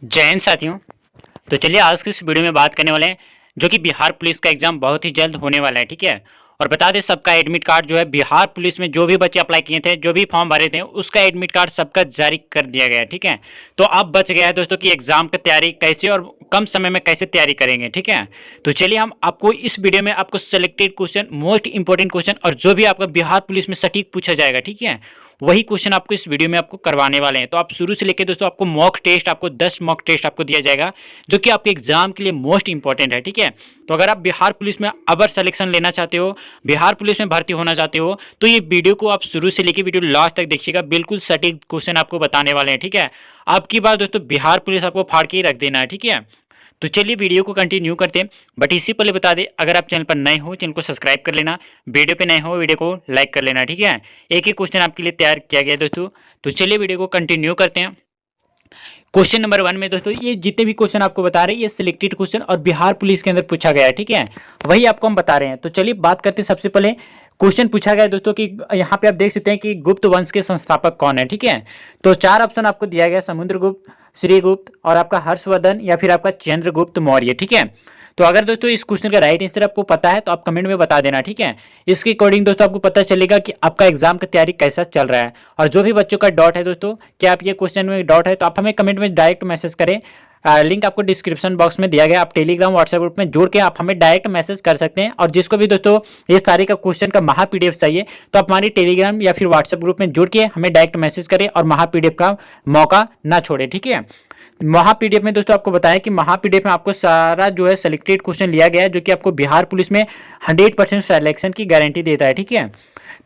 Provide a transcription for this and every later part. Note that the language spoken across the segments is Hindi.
जय हिंद साथियों। तो चलिए आज की इस वीडियो में बात करने वाले हैं जो कि बिहार पुलिस का एग्जाम बहुत ही जल्द होने वाला है। ठीक है, और बता दें सबका एडमिट कार्ड जो है बिहार पुलिस में जो भी बच्चे अप्लाई किए थे, जो भी फॉर्म भरे थे, उसका एडमिट कार्ड सबका जारी कर दिया गया है। ठीक है, तो अब बच गया है दोस्तों कि एग्जाम की तैयारी कैसे और कम समय में कैसे तैयारी करेंगे। ठीक है, तो चलिए हम आपको इस वीडियो में आपको selected question, most important question और जो भी आपका बिहार पुलिस में सटीक पूछा जाएगा, ठीक है, वही क्वेश्चन आपको इस वीडियो में आपको करवाने वाले हैं। तो आप शुरू से लेकर दोस्तों आपको मॉक टेस्ट, आपको 10 मॉक टेस्ट आपको दिया जाएगा जो कि आपके एग्जाम के लिए मोस्ट इंपॉर्टेंट है। ठीक है, तो अगर आप बिहार पुलिस में अबर सिलेक्शन लेना चाहते हो, बिहार पुलिस में भर्ती होना चाहते हो, तो ये वीडियो को आप शुरू से लेकर वीडियो लास्ट तक देखिएगा। बिल्कुल सटीक क्वेश्चन आपको बताने वाले हैं। ठीक है, आपकी बात दोस्तों बिहार पुलिस आपको फाड़ के ही रख देना है। ठीक है, तो चलिए वीडियो को कंटिन्यू करते हैं। बट इससे पहले बता दें, अगर आप चैनल पर नए हो चैनल को सब्सक्राइब कर लेना, वीडियो पे नए हो वीडियो को लाइक कर लेना। ठीक है, एक एक क्वेश्चन आपके लिए तैयार किया गया है दोस्तों। तो चलिए वीडियो को कंटिन्यू करते हैं। क्वेश्चन नंबर 1 में दोस्तों ये जितने भी क्वेश्चन आपको बता रहे हैं ये सिलेक्टेड क्वेश्चन और बिहार पुलिस के अंदर पूछा गया है। ठीक है, वही आपको हम बता रहे हैं। तो चलिए बात करते हैं। सबसे पहले क्वेश्चन पूछा गया है दोस्तों कि यहाँ पे आप देख सकते हैं कि गुप्त वंश के संस्थापक कौन है। ठीक है, तो 4 ऑप्शन आपको दिया गया है, समुद्रगुप्त, श्रीगुप्त और आपका हर्षवर्धन या फिर आपका चंद्रगुप्त मौर्य। ठीक है, तो अगर दोस्तों इस क्वेश्चन का राइट आंसर आपको पता है तो आप कमेंट में बता देना। ठीक है, इसके अकॉर्डिंग दोस्तों आपको पता चलेगा कि आपका एग्जाम की तैयारी कैसा चल रहा है। और जो भी बच्चों का डाउट है दोस्तों, कि आप ये क्वेश्चन में डाउट है, तो आप हमें कमेंट में डायरेक्ट मैसेज करें। लिंक आपको डिस्क्रिप्शन बॉक्स में दिया गया, आप टेलीग्राम व्हाट्सएप ग्रुप में जुड़ के आप हमें डायरेक्ट मैसेज कर सकते हैं। और जिसको भी दोस्तों ये सारे का क्वेश्चन का महा पीडीएफ चाहिए तो आप हमारी टेलीग्राम या फिर व्हाट्सएप ग्रुप में जुड़ के हमें डायरेक्ट मैसेज करें और महा पीडीएफ का मौका ना छोड़े। ठीक है, महा पीडीएफ में दोस्तों आपको बताया कि महा पीडीएफ में आपको सारा जो है सिलेक्टेड क्वेश्चन लिया गया है जो कि आपको बिहार पुलिस में 100% सिलेक्शन की गारंटी देता है। ठीक है,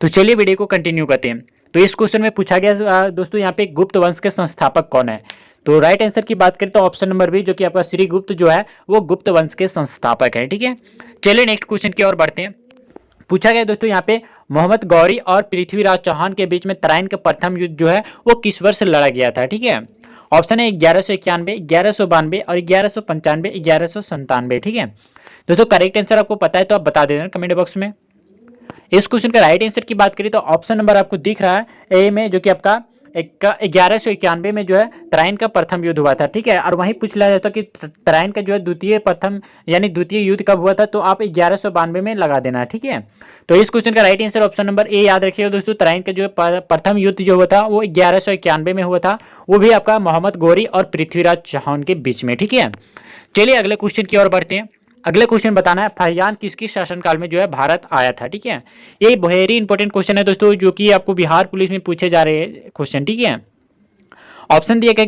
तो चलिए वीडियो को कंटिन्यू करते हैं। तो इस क्वेश्चन में पूछा गया दोस्तों यहाँ पे गुप्त वंश के संस्थापक कौन है। तो राइट आंसर की बात करें तो ऑप्शन नंबर बी जो कि आपका श्रीगुप्त जो है वो गुप्त वंश के संस्थापक है। ठीक है, चलिए नेक्स्ट क्वेश्चन की ओर बढ़ते हैं। पूछा गया दोस्तों यहाँ पे मोहम्मद गौरी और पृथ्वीराज चौहान के बीच में तराइन का प्रथम युद्ध जो है वो किस वर्ष लड़ा गया था। ठीक है, ऑप्शन है 1191, 1192 और 1195, 1197। ठीक है, दोस्तों करेक्ट आंसर आपको पता है तो आप बता देना कमेंट बॉक्स में। इस क्वेश्चन का राइट आंसर की बात करें तो ऑप्शन नंबर आपको दिख रहा है ए में जो कि आपका 1191 में जो है तराइन का प्रथम युद्ध हुआ था। ठीक है, और वहीं पूछ लिया जाता कि तराइन का जो है द्वितीय प्रथम यानी द्वितीय युद्ध कब हुआ था, तो आप 1192 में लगा देना। ठीक है, तो इस क्वेश्चन का right answer option number A याद रखिएगा दोस्तों। तराइन का जो प्रथम युद्ध जो हुआ था वो 1191 में हुआ था, वो भी आपका मोहम्मद गौरी और पृथ्वीराज चौहान के बीच में। ठीक है, चलिए अगले क्वेश्चन की ओर बढ़ते हैं। अगले क्वेश्चन बताना है फाहियान किसकी शासनकाल में जो है भारत आया था। ठीक है, ये वेरी इंपॉर्टेंट क्वेश्चन है दोस्तों जो कि आपको बिहार पुलिस में पूछे जा रहे हैं क्वेश्चन। ठीक है, ऑप्शन दिए गए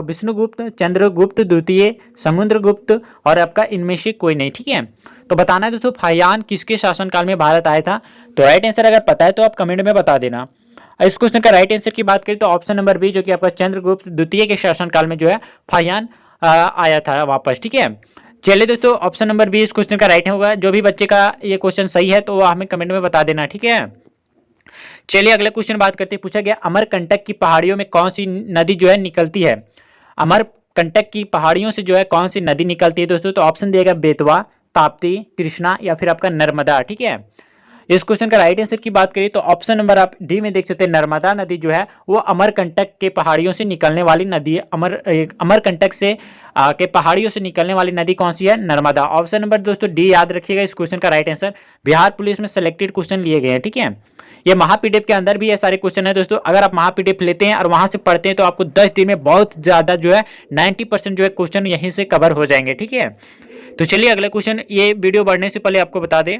विष्णुगुप्त, चंद्रगुप्त द्वितीय, समुद्रगुप्त और आपका इनमें से कोई नहीं। ठीक है, तो बताना है दोस्तों फाहियान किसके शासनकाल में भारत आया था। तो राइट आंसर अगर पता है तो आप कमेंट में बता देना। इस क्वेश्चन का राइट आंसर की बात करें तो ऑप्शन नंबर बी जो कि आपका चंद्रगुप्त द्वितीय के शासनकाल में जो है फाहियान आया था वापस। ठीक है, चलिए दोस्तों ऑप्शन नंबर बी इस क्वेश्चन का राइट होगा। जो भी बच्चे का ये क्वेश्चन सही है तो वो हमें कमेंट में बता देना। ठीक है, चलिए अगले क्वेश्चन बात करते हैं। पूछा गया अमरकंटक की पहाड़ियों में कौन सी नदी जो है निकलती है। अमरकंटक की पहाड़ियों से जो है कौन सी नदी निकलती है दोस्तों, तो ऑप्शन दिएगा बेतवा, ताप्ती, कृष्णा या फिर आपका नर्मदा। ठीक है, इस क्वेश्चन का राइट आंसर की बात करें तो ऑप्शन नंबर आप डी में देख सकते हैं, नर्मदा नदी जो है वो अमरकंटक के पहाड़ियों से निकलने वाली नदी है। अमरकंटक से के पहाड़ियों से निकलने वाली नदी कौन सी है, नर्मदा। ऑप्शन नंबर दोस्तों डी याद रखिएगा इस क्वेश्चन का राइट आंसर। बिहार पुलिस में सिलेक्टेड क्वेश्चन लिए गए हैं। ठीक है, ये महापीडीएफ के अंदर भी ये सारे क्वेश्चन है दोस्तों। अगर आप महापीडीएफ लेते हैं और वहां से पढ़ते हैं तो आपको 10 दिन में बहुत ज्यादा जो है 90% जो है क्वेश्चन यहीं से कवर हो जाएंगे। ठीक है, तो चलिए अगले क्वेश्चन, ये वीडियो बढ़ने से पहले आपको बता दें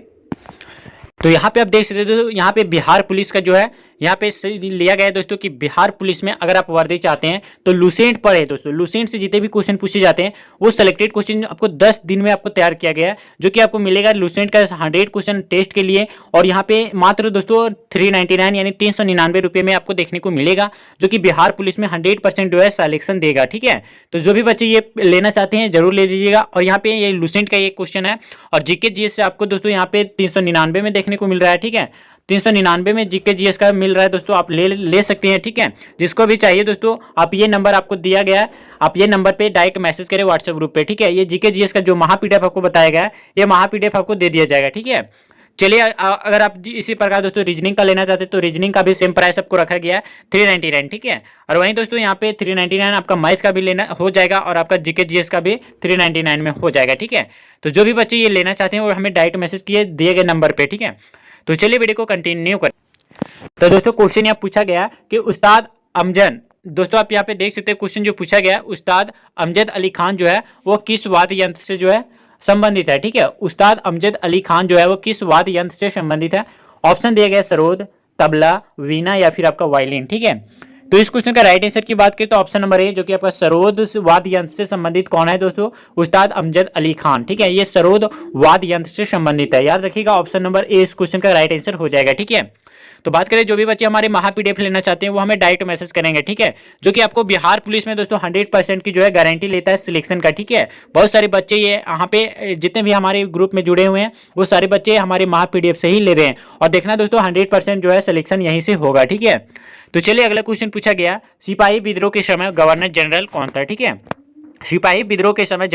तो यहाँ पे आप देख सकते हो यहाँ पे बिहार पुलिस का जो है यहाँ पे लिया गया है दोस्तों कि बिहार पुलिस में अगर आप वर्दी चाहते हैं तो लुसेंट पढ़े दोस्तों। लुसेंट से जितने भी क्वेश्चन पूछे जाते हैं वो सिलेक्टेड क्वेश्चन आपको 10 दिन में आपको तैयार किया गया है, जो कि आपको मिलेगा लुसेंट का 100 क्वेश्चन टेस्ट के लिए। और यहाँ पे मात्र दोस्तों 399 यानी 399 रुपये में आपको देखने को मिलेगा, जो कि बिहार पुलिस में 100% जो है सिलेक्शन देगा। ठीक है, तो जो भी बच्चे ये लेना चाहते हैं जरूर ले लीजिएगा। और यहाँ पे ये लुसेंट का ये क्वेश्चन है और जीके जीएस से आपको दोस्तों यहाँ पे 399 में देखने को मिल रहा है। ठीक है, 399 में जीके जीएस का मिल रहा है दोस्तों, आप ले सकते हैं। ठीक है, जिसको भी चाहिए दोस्तों आप ये नंबर आपको दिया गया है, आप ये नंबर पे डायरेक्ट मैसेज करें व्हाट्सएप ग्रुप पे। ठीक है, ये जीके जीएस का जो महापीडीएफ आपको बताया गया है ये महापीडीएफ आपको दे दिया जाएगा। ठीक है, चलिए अगर आप इसी प्रकार दोस्तों रीजनिंग का लेना चाहते हैं तो रीजनिंग का भी सेम प्राइस आपको रखा गया है 399, ठीक है। और वहीं दोस्तों यहाँ पे 399 आपका मैथ का भी लेना हो जाएगा और आपका जीके जीएस का भी 399 में हो जाएगा, ठीक है। तो जो भी बच्चे ये लेना चाहते हैं वो हमें डायरेक्ट मैसेज किए दिए गए नंबर पे, ठीक है। तो चलिए वीडियो को कंटिन्यू करें। तो दोस्तों क्वेश्चन यहाँ पूछा गया कि उस्ताद अमजद, दोस्तों आप यहाँ पे देख सकते हैं क्वेश्चन जो पूछा गया, उस्ताद अमजद अली खान जो है वो किस वाद्य यंत्र से जो है संबंधित है, ठीक है। उस्ताद अमजद अली खान जो है वो किस वाद्य यंत्र से संबंधित है। ऑप्शन दिया गया सरोद, तबला, वीणा या फिर आपका वायलिन, ठीक है। तो इस क्वेश्चन का राइट आंसर की बात करें तो ऑप्शन नंबर ए जो कि आपका सरोद वाद्य यंत्र से संबंधित कौन है दोस्तों, उस्ताद अमजद अली खान, ठीक है। ये सरोद वाद्य यंत्र से संबंधित है, याद रखिएगा ऑप्शन नंबर ए इस क्वेश्चन का राइट आंसर हो जाएगा, ठीक है। तो बात करें जो भी बच्चे हमारे महा पीडीएफ लेना चाहते हैं वो हमें डायरेक्ट मैसेज करेंगे, ठीक है। जो कि आपको बिहार पुलिस में दोस्तों 100% की जो है गारंटी लेता है सिलेक्शन का, ठीक है। बहुत सारे बच्चे ये यहाँ पे जितने भी हमारे ग्रुप में जुड़े हुए हैं वो सारे बच्चे हमारे महा पीडीएफ से ही ले रहे हैं और देखना दोस्तों 100% जो है सिलेक्शन यहीं से होगा, ठीक है। तो चलिए अगला क्वेश्चन पूछा गया, सिपाही विद्रोह के समय गवर्नर जनरल कौन था, ठीक है। सिपाही विद्रोह के समय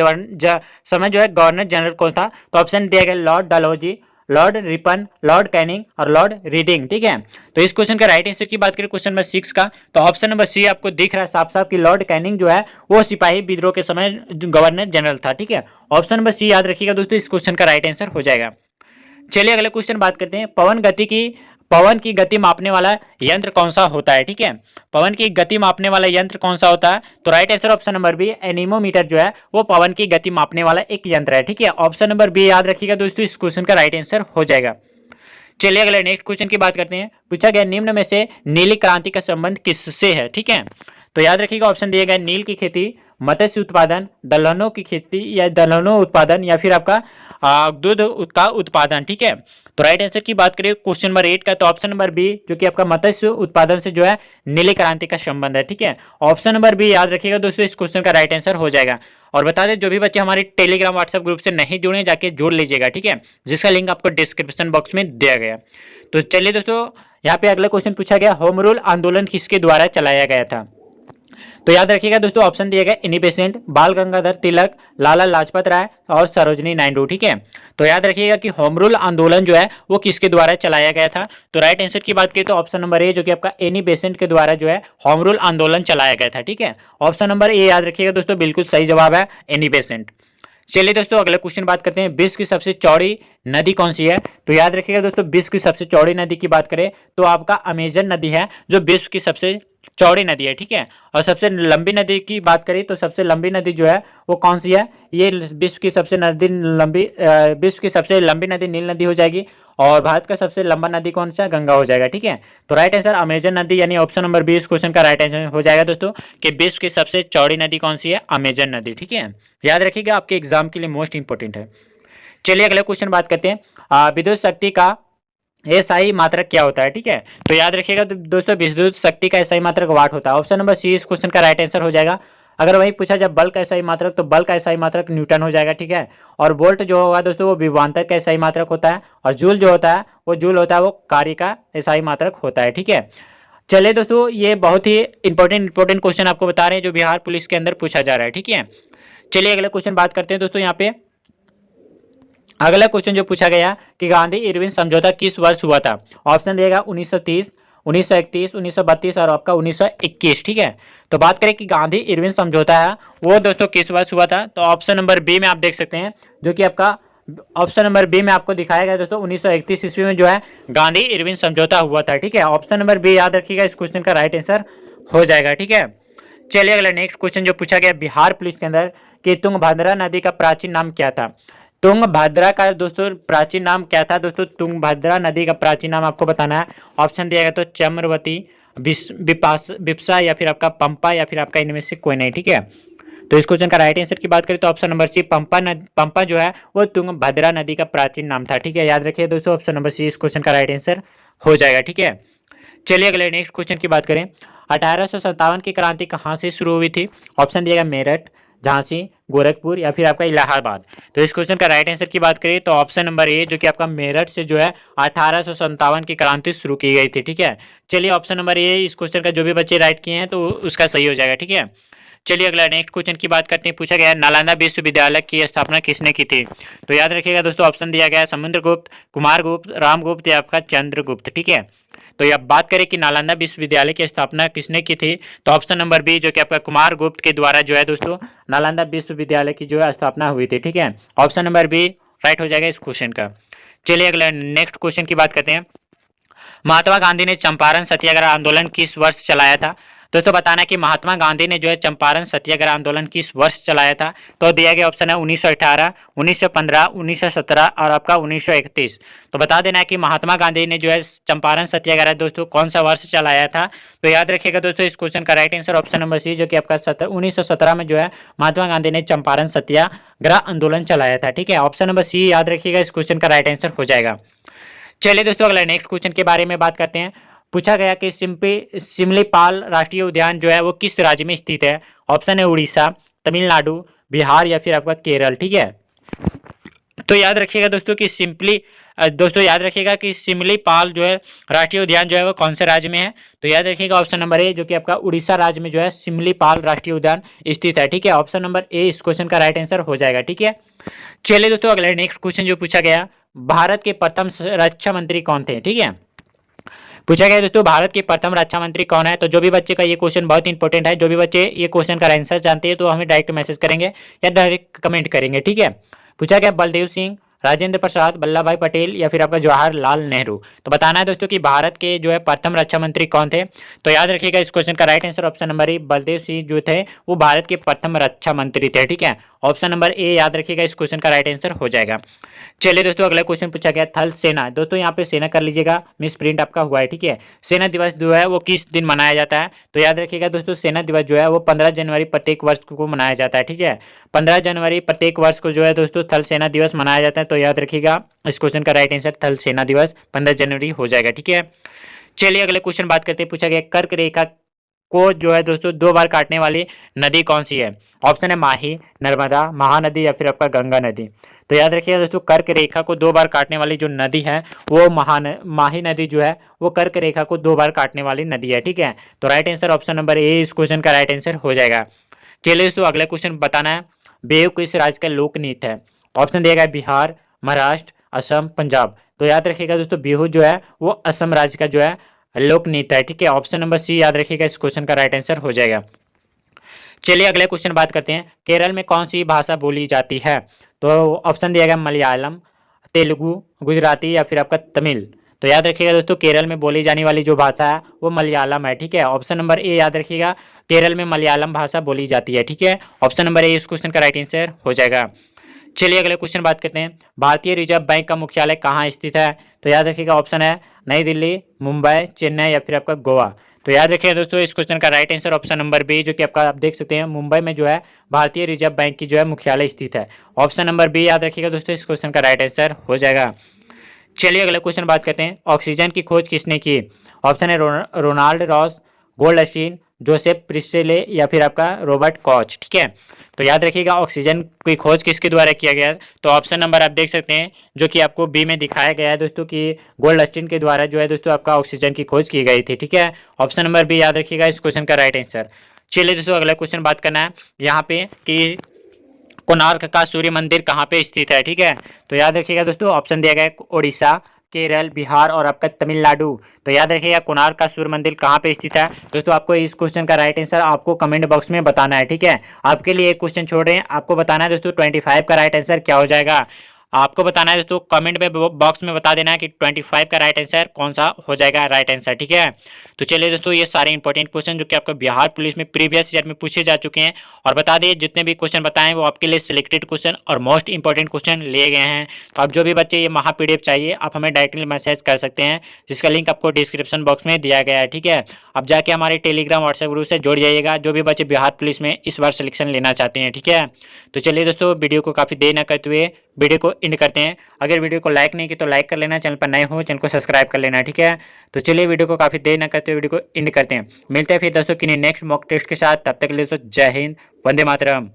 समय जो है गवर्नर जनरल कौन था। तो ऑप्शन दिया गया Lord Dalhousie, Lord Ripon, Lord Canning और लॉर्ड रीडिंग, ठीक है। तो इस क्वेश्चन का राइट आंसर की बात करें क्वेश्चन नंबर 6 का तो ऑप्शन नंबर सी आपको दिख रहा है साफ साफ कि लॉर्ड कैनिंग जो है वो सिपाही विद्रोह के समय गवर्नर जनरल था, ठीक है। ऑप्शन नंबर सी याद रखिएगा दोस्तों, इस क्वेश्चन का राइट आंसर हो जाएगा। चलिए अगले क्वेश्चन बात करते हैं, पवन की गति मापने वाला यंत्र कौन सा होता है, ठीक है। पवन की गति मापने वाला यंत्र कौन सा होता है। तो right answer option number B, anemometer जो है वो पवन की गति मापने वाला एक यंत्र है, ठीक है। ऑप्शन नंबर बी याद रखिएगा दोस्तों, इस क्वेश्चन का राइट आंसर हो जाएगा। चलिए अगले नेक्स्ट क्वेश्चन की बात करते हैं, पूछा गया निम्न में से नीली क्रांति का संबंध किससे है, ठीक है। तो याद रखिएगा ऑप्शन दिए गए नील की खेती, मत्स्य उत्पादन, दलहनों की खेती या दलहनों उत्पादन या फिर आपका दूध का उत्पादन, ठीक है। तो राइट आंसर की बात करें क्वेश्चन नंबर 8 का तो ऑप्शन नंबर बी जो कि आपका मत्स्य उत्पादन से जो है नीली क्रांति का संबंध है, ठीक है। ऑप्शन नंबर बी याद रखिएगा दोस्तों, इस क्वेश्चन का राइट आंसर हो जाएगा। और बता दें जो भी बच्चे हमारे टेलीग्राम व्हाट्सएप ग्रुप से नहीं जुड़े जाके जोड़ लीजिएगा, ठीक है, जिसका लिंक आपको डिस्क्रिप्शन बॉक्स में दिया गया। तो चलिए दोस्तों यहाँ पे अगला क्वेश्चन पूछा गया, होम रूल आंदोलन किसके द्वारा चलाया गया था। तो याद रखिएगा दोस्तों ऑप्शन दिए गए इनी बेसेंट, बाल गंगाधर तिलक, लाला लाजपत राय और सरोजनी नायडू, ठीक है। तो याद रखिएगा कि होम रूल आंदोलन जो है वो किसके द्वारा चलाया गया था। तो राइट आंसर की बात करें तो ऑप्शन नंबर ए जो कि आपका एनी बेसेंट के द्वारा जो है होम रूल आंदोलन चलाया गया था, ठीक है। ऑप्शन नंबर ए याद रखिएगा दोस्तों, बिल्कुल सही जवाब है एनी बेसेंट। चलिए दोस्तों अगला क्वेश्चन बात करते हैं, विश्व की सबसे चौड़ी नदी कौन सी है। तो याद रखिएगा दोस्तों, विश्व की सबसे चौड़ी नदी की बात करें तो आपका अमेजन नदी है जो विश्व की सबसे चौड़ी नदी है, ठीक है। और सबसे लंबी नदी की बात करें तो सबसे लंबी नदी जो है वो कौन सी है, ये विश्व की सबसे लंबी नदी नील नदी हो जाएगी और भारत का सबसे लंबा नदी कौन सा, गंगा हो जाएगा, ठीक है। तो राइट आंसर अमेजन नदी यानी ऑप्शन नंबर 20 क्वेश्चन का राइट आंसर हो जाएगा दोस्तों कि विश्व की सबसे चौड़ी नदी कौन सी है, अमेजन नदी, ठीक है। याद रखिएगा आपके एग्जाम के लिए मोस्ट इंपोर्टेंट है। चलिए अगला क्वेश्चन बात करते हैं, विद्युत शक्ति का एसआई मात्रक क्या होता है, ठीक है। तो याद रखिएगा दोस्तों, विद्युत शक्ति का एसआई मात्रक वाट होता है। ऑप्शन नंबर सी इस क्वेश्चन का राइट आंसर हो जाएगा। अगर वही पूछा जाए बल का एसआई मात्रक तो बल का एसआई मात्रक न्यूटन हो जाएगा, ठीक है। और वोल्ट जो होगा दोस्तों वो विभवांतर का एसआई मात्रक होता है और जूल जो होता है वो कार्य का एसआई मात्रक होता है, ठीक है। चलिए दोस्तों ये बहुत ही इंपॉर्टेंट क्वेश्चन आपको बता रहे हैं जो बिहार पुलिस के अंदर पूछा जा रहा है, ठीक है। चलिए अगला क्वेश्चन बात करते हैं दोस्तों, यहाँ पे अगला क्वेश्चन जो पूछा गया कि गांधी इरविन समझौता किस वर्ष हुआ था। ऑप्शन दिएगा 1930, 1931, 1932 और आपका 1921, ठीक है। तो बात करें कि गांधी इरविन समझौता है वो दोस्तों किस वर्ष हुआ था। तो ऑप्शन नंबर बी में आप देख सकते हैं जो कि आपका ऑप्शन नंबर बी में आपको दिखाया गया दोस्तों 1931 ईस्वी में जो है गांधी इरविन समझौता हुआ था, ठीक है। ऑप्शन नंबर बी याद रखिएगा, इस क्वेश्चन का राइट आंसर हो जाएगा, ठीक है। चलिए अगला नेक्स्ट क्वेश्चन जो पूछा गया बिहार पुलिस के अंदर कि तुंगभद्रा नदी का प्राचीन नाम क्या था। तुंगभद्रा का दोस्तों प्राचीन नाम क्या था। दोस्तों तुंगभद्रा नदी का प्राचीन नाम आपको बताना है। ऑप्शन दिया गया तो चम्रवती, बिपाशा या फिर आपका पंपा या फिर आपका इनमें से कोई नहीं, ठीक है। तो इस क्वेश्चन का राइट आंसर की बात करें तो ऑप्शन नंबर सी पंपा जो है वो तुंगभद्रा नदी का प्राचीन नाम था, ठीक है। याद रखिए दोस्तों ऑप्शन नंबर सी इस क्वेश्चन का राइट आंसर हो जाएगा, ठीक है। चलिए अगले नेक्स्ट क्वेश्चन की बात करें, 1857 की क्रांति कहाँ से शुरू हुई थी। ऑप्शन दिएगा मेरठ, झांसी, गोरखपुर या फिर आपका इलाहाबाद। तो इस क्वेश्चन का राइट आंसर की बात करें तो ऑप्शन नंबर ए जो कि आपका मेरठ से जो है 1857 की क्रांति शुरू की गई थी, ठीक है। चलिए ऑप्शन नंबर ए इस क्वेश्चन का जो भी बच्चे राइट किए हैं तो उसका सही हो जाएगा, ठीक है। चलिए अगला नेक्स्ट क्वेश्चन की बात करते हैं। पूछा गया है नालंदा विश्वविद्यालय की स्थापना किसने की थी? तो याद रखिएगा दोस्तों, ऑप्शन दिया गया है समुद्रगुप्त, कुमारगुप्त, रामगुप्त या आपका चंद्रगुप्त। ठीक है, तो अब बात करें कि नालंदा विश्वविद्यालय की स्थापना किसने की थी, तो ऑप्शन नंबर बी जो कि आपका कुमारगुप्त के द्वारा जो है दोस्तों नालंदा विश्वविद्यालय की जो है स्थापना हुई थी। ठीक है, ऑप्शन नंबर बी राइट हो जाएगा इस क्वेश्चन का। चलिए अगला नेक्स्ट क्वेश्चन की बात करते हैं। महात्मा गांधी ने चंपारण सत्याग्रह आंदोलन किस वर्ष चलाया था? दोस्तों बताना है कि महात्मा गांधी ने जो है चंपारण सत्याग्रह आंदोलन किस वर्ष चलाया था। तो दिया गया ऑप्शन है 1918, 1915, 1917 और आपका 1931। तो बता देना है कि महात्मा गांधी ने जो है चंपारण सत्याग्रह दोस्तों कौन सा वर्ष चलाया था। तो याद रखिएगा दोस्तों, इस क्वेश्चन का right answer option number C जो कि आपका 1917 में जो है महात्मा गांधी ने चंपारण सत्याग्रह आंदोलन चलाया था। ठीक है, ऑप्शन नंबर सी याद रखिएगा इस क्वेश्चन का राइट आंसर हो जाएगा। चलिए दोस्तों अगला नेक्स्ट क्वेश्चन के बारे में बात करते हैं। पूछा गया कि सिमलीपाल राष्ट्रीय उद्यान जो है वो किस राज्य में स्थित है? ऑप्शन है उड़ीसा, तमिलनाडु, बिहार या फिर आपका केरल। ठीक है, तो याद रखिएगा दोस्तों याद रखिएगा कि सिमलीपाल जो है राष्ट्रीय उद्यान जो है वो कौन से राज्य में है। तो याद रखिएगा ऑप्शन नंबर ए जो कि आपका उड़ीसा राज्य में जो है सिमलीपाल राष्ट्रीय उद्यान स्थित है। ठीक है, ऑप्शन नंबर ए इस क्वेश्चन का राइट आंसर हो जाएगा। ठीक है, चलिए दोस्तों अगला नेक्स्ट क्वेश्चन जो पूछा गया, भारत के प्रथम रक्षा मंत्री कौन थे? ठीक है, पूछा गया दोस्तों भारत के प्रथम रक्षा मंत्री कौन है। तो जो भी बच्चे का ये क्वेश्चन बहुत इंपॉर्टेंट है, जो भी बच्चे ये क्वेश्चन का आंसर जानते हैं तो हमें डायरेक्ट मैसेज करेंगे या डायरेक्ट कमेंट करेंगे। ठीक है, पूछा गया बलदेव सिंह, राजेंद्र प्रसाद, वल्लभ भाई पटेल या फिर आपका जवाहरलाल नेहरू। तो बताना है दोस्तों कि भारत के जो है प्रथम रक्षा मंत्री कौन थे। तो याद रखिएगा इस क्वेश्चन का right answer option number A Baldev Singh जो थे वो भारत के प्रथम रक्षा मंत्री थे। ठीक है, ऑप्शन नंबर ए याद रखिएगा इस क्वेश्चन का राइट आंसर हो जाएगा। चलिए दोस्तों अगला क्वेश्चन पूछा गया थल सेना। दोस्तों यहाँ पे सेना कर लीजिएगा, मिस प्रिंट आपका हुआ है। ठीक है, सेना दिवस जो है वो किस दिन मनाया जाता है? तो याद रखिएगा दोस्तों सेना दिवस जो है वो 15 जनवरी प्रत्येक वर्ष को मनाया जाता है। ठीक है, 15 जनवरी प्रत्येक वर्ष को जो है दोस्तों थल सेना दिवस मनाया जाता है। तो याद रखिएगा इस क्वेश्चन का राइट आंसर थल सेना दिवस 15 जनवरी हो जाएगा। ठीक है, चलिए अगले क्वेश्चन बात करते हैं। पूछा गया कर्क रेखा को जो है दोस्तों 2 बार काटने वाली नदी कौन सी है? ऑप्शन है माही, नर्मदा, महानदी या फिर आपका गंगा नदी। तो याद रखिएगा दोस्तों कर्क रेखा को 2 बार काटने वाली जो नदी है वो माही नदी जो है वो कर्क रेखा को 2 बार काटने वाली नदी है। ठीक है, तो right answer option number A इस क्वेश्चन का राइट आंसर हो जाएगा। चलिए दोस्तों अगला क्वेश्चन बताना है बेव किस राज्य का लोक नृत्य है? ऑप्शन दिया गया बिहार, महाराष्ट्र, असम, पंजाब। तो याद रखिएगा दोस्तों बिहू जो है वो असम राज्य का जो है लोक नृत्य है। ठीक है, ऑप्शन नंबर सी याद रखिएगा इस क्वेश्चन का राइट आंसर हो जाएगा। चलिए अगले क्वेश्चन बात करते हैं। केरल में कौन सी भाषा बोली जाती है? तो ऑप्शन दिया गया मलयालम, तेलुगु, गुजराती या फिर आपका तमिल। तो याद रखिएगा दोस्तों केरल में बोली जाने वाली जो भाषा है वो मलयालम है। ठीक है, ऑप्शन नंबर ए याद रखिएगा केरल में मलयालम भाषा बोली जाती है। ठीक है, ऑप्शन नंबर ए इस क्वेश्चन का राइट आंसर हो जाएगा। चलिए अगले क्वेश्चन बात करते हैं। भारतीय रिजर्व बैंक का मुख्यालय कहाँ स्थित है? तो याद रखिएगा ऑप्शन है नई दिल्ली, मुंबई, चेन्नई या फिर आपका गोवा। तो याद रखिएगा दोस्तों इस क्वेश्चन का right answer option number B जो कि आपका आप देख सकते हैं मुंबई में जो है भारतीय रिजर्व बैंक की जो है मुख्यालय स्थित है। ऑप्शन नंबर बी याद रखिएगा दोस्तों इस क्वेश्चन का राइट आंसर हो जाएगा। चलिए अगला क्वेश्चन बात करते हैं। ऑक्सीजन की खोज किसने की? ऑप्शन है रोनाल्ड रॉस, गोल्डस्टीन, जोसेफ प्रिस्टेले या फिर आपका रॉबर्ट कॉच। ठीक है, तो याद रखिएगा ऑक्सीजन की खोज किसके द्वारा किया गया? तो ऑप्शन नंबर आप देख सकते हैं जो कि आपको बी में दिखाया गया है दोस्तों कि गोल्डस्टीन के द्वारा जो है दोस्तों आपका ऑक्सीजन की खोज की गई थी। ठीक है, ऑप्शन नंबर बी याद रखिएगा इस क्वेश्चन का राइट आंसर। चलिए दोस्तों अगला क्वेश्चन बात करना है यहाँ पे कि कोणार्क का सूर्य मंदिर कहाँ पे स्थित है? ठीक है, तो याद रखिएगा दोस्तों ऑप्शन दिया गया है उड़ीसा, केरल, बिहार और आपका तमिलनाडु। तो याद रखिएगा कोणार्क का सूर्य मंदिर कहाँ पे स्थित है। दोस्तों आपको इस क्वेश्चन का राइट आंसर आपको कमेंट बॉक्स में बताना है। ठीक है, आपके लिए एक क्वेश्चन छोड़ रहे हैं, आपको बताना है दोस्तों 25 का राइट आंसर क्या हो जाएगा। आपको बताना है दोस्तों कमेंट में बॉक्स में बता देना है कि 25 का राइट आंसर कौन सा हो जाएगा राइट आंसर। ठीक है, तो चलिए दोस्तों ये सारे इंपॉर्टेंट क्वेश्चन जो कि आपका बिहार पुलिस में प्रीवियस ईयर में पूछे जा चुके हैं और बता दें जितने भी क्वेश्चन बताएं वो आपके लिए सिलेक्टेड क्वेश्चन और मोस्ट इंपॉर्टेंट क्वेश्चन लिए गए हैं। तो आप जो भी बच्चे ये महा PDF चाहिए आप हमें डायरेक्टली मैसेज कर सकते हैं जिसका लिंक आपको डिस्क्रिप्शन बॉक्स में दिया गया है। ठीक है, अब जाके हमारे टेलीग्राम व्हाट्सएप ग्रुप से जुड़ जाइएगा जो भी बच्चे बिहार पुलिस में इस बार सिलेक्शन लेना चाहते हैं। ठीक है, तो चलिए दोस्तों वीडियो को काफ़ी देर न करते हुए वीडियो को एंड करते हैं। अगर वीडियो को लाइक नहीं की तो लाइक कर लेना, चैनल पर नए हो चैनल को सब्सक्राइब कर लेना। ठीक है, तो चलिए वीडियो को काफ़ी देर न करते हुए वीडियो को एंड करते हैं। मिलते हैं फिर दोस्तों किन्हीं नेक्स्ट मॉक टेस्ट के साथ, तब तक के लिए दोस्तों जय हिंद, वंदे मातरम।